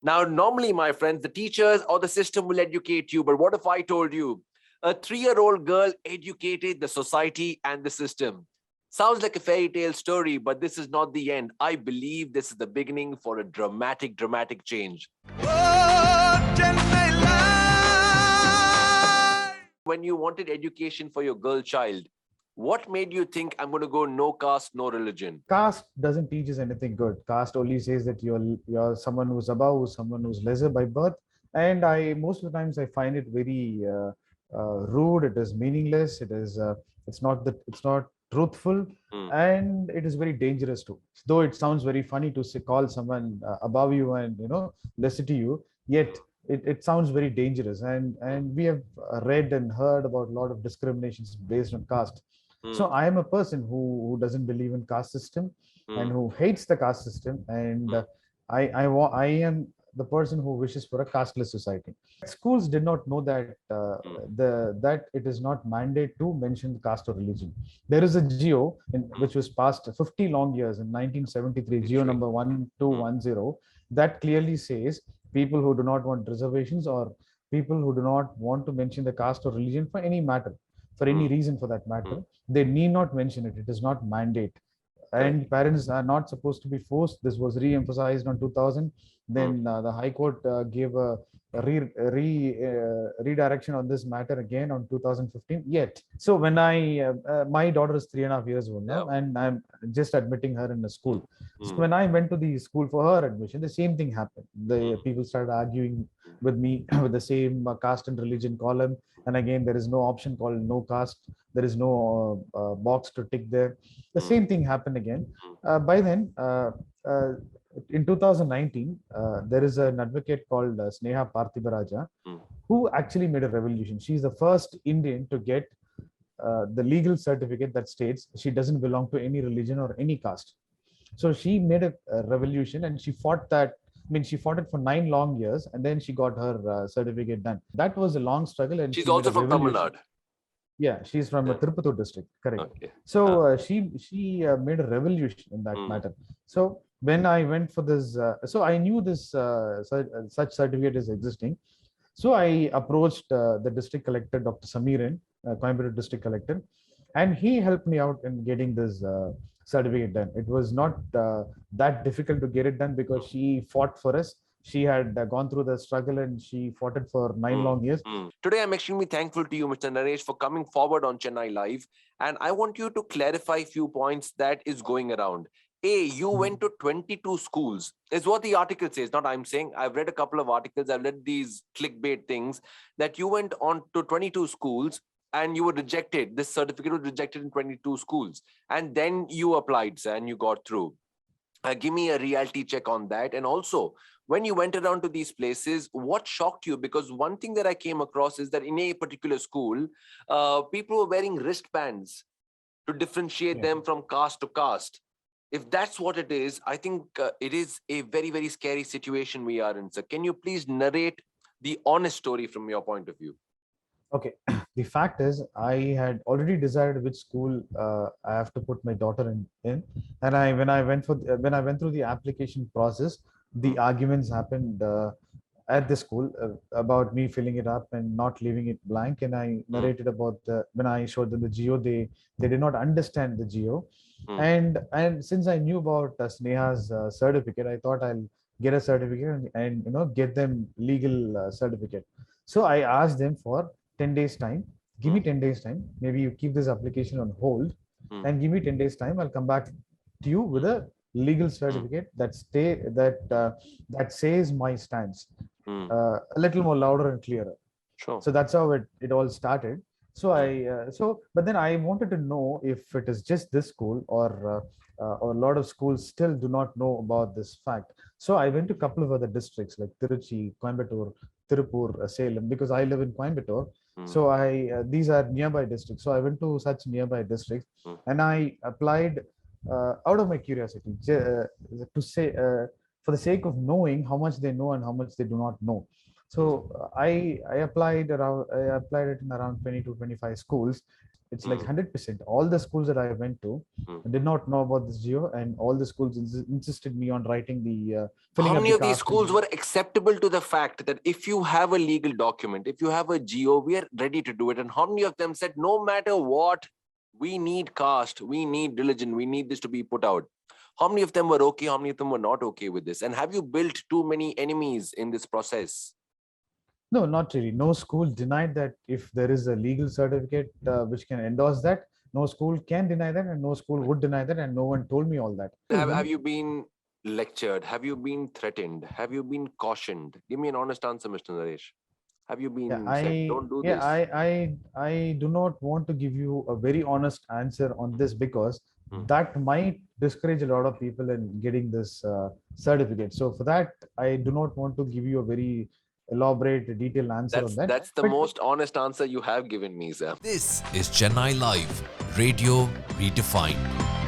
Now, normally, my friends, the teachers or the system will educate you. But what if I told you a 3-year-old girl educated the society and the system? Sounds like a fairy tale story, but this is not the end. I believe this is the beginning for a dramatic, dramatic change. Oh, Chennai life! When you wanted education for your girl child, what made you think I'm going to go no caste, no religion? Caste doesn't teach us anything good. Caste only says that you're someone who's above, someone who's lesser by birth. And I most of the times I find it very rude. It is meaningless. It's not truthful, and it is very dangerous too. Though it sounds very funny to say, call someone above you and lesser to you, yet it sounds very dangerous. And we have read and heard about a lot of discriminations based on caste. So I am a person who doesn't believe in caste system and who hates the caste system. And I am the person who wishes for a casteless society. Schools did not know that that it is not mandate to mention caste or religion. There is a GO which was passed 50 long years in 1973, GO number 1210, that clearly says people who do not want reservations or people who do not want to mention the caste or religion for any matter, for any reason for that matter, they need not mention it. It is not mandate. And parents are not supposed to be forced. This was re-emphasized on 2000. Then the High Court gave a redirection on this matter again on 2015. Yet, so when my daughter is 3.5 years old now, and I'm just admitting her in a school. So when I went to the school for her admission, the same thing happened. The people started arguing with me with the same caste and religion column. And again, there is no option called no caste. There is no box to tick there. The same thing happened again. By then, in 2019, there is an advocate called Sneha Parthibaraja, who actually made a revolution. She's the first Indian to get the legal certificate that states she doesn't belong to any religion or any caste. So she made a revolution, and she fought that. I mean, she fought it for 9 long years, and then she got her certificate done. That was a long struggle, and She's she made also a from Tamil revolution. Nadu. Yeah, she's from Tirupattur district, correct. Okay. So she made a revolution in that matter. So when I went for this, so I knew this such certificate is existing. So I approached the district collector, Dr. Samiran, Coimbatore district collector, and he helped me out in getting this certificate done. It was not that difficult to get it done because she fought for us. She had gone through the struggle and she fought it for 9 long years. Today, I'm extremely thankful to you, Mr. Naresh, for coming forward on Chennai Live. And I want you to clarify a few points that is going around. A, you went to 22 schools, is what the article says, not I'm saying. I've read a couple of articles, I've read these clickbait things, that you went on to 22 schools and you were rejected. This certificate was rejected in 22 schools. And then you applied, sir, and you got through. Give me a reality check on that. And also, when you went around to these places, what shocked you? Because one thing that I came across is that in a particular school, people were wearing wristbands to differentiate them from caste to caste. If that's what it is, I think it is a very, very scary situation we are in. So can you please narrate the honest story from your point of view? Okay. The fact is, I had already decided which school I have to put my daughter in. And when I went through the application process, the arguments happened at the school about me filling it up and not leaving it blank. And I narrated about when I showed them the GO, they did not understand the GO. And since I knew about Sneha's certificate, I thought I'll get a certificate and get them legal certificate. So I asked them for 10 days time. Give me 10 days time. Maybe you keep this application on hold and give me 10 days time. I'll come back to you with a legal certificate that says my stance a little more louder and clearer. Sure. So that's how it all started. So but then I wanted to know if it is just this school or a lot of schools still do not know about this fact. So I went to a couple of other districts like Tiruchi, Coimbatore, Tirupur, Salem, because I live in Coimbatore. So these are nearby districts. So I went to such nearby districts and I applied out of my curiosity to say for the sake of knowing how much they know and how much they do not know. So I applied it in around 20 to 25 schools. It's like 100%. All the schools that I went to did not know about this geo, and all the schools insisted me on writing the filling How up many the of these caste. schools were acceptable to the fact that if you have a legal document, if you have a geo, we are ready to do it? And how many of them said, no matter what, we need caste, we need religion, we need this to be put out? How many of them were okay? How many of them were not okay with this? And have you built too many enemies in this process? No, not really. No school denied that if there is a legal certificate which can endorse that. No school can deny that, and no school would deny that, and no one told me all that. Have you been lectured? Have you been threatened? Have you been cautioned? Give me an honest answer, Mr. Naresh. Have you Yeah, been said, don't do yeah, this? I do not want to give you a very honest answer on this because that might discourage a lot of people in getting this certificate. So for that, I do not want to give you a very elaborate, detailed answer on that. That's the But most honest answer you have given me, sir. This is Chennai Live, Radio Redefined.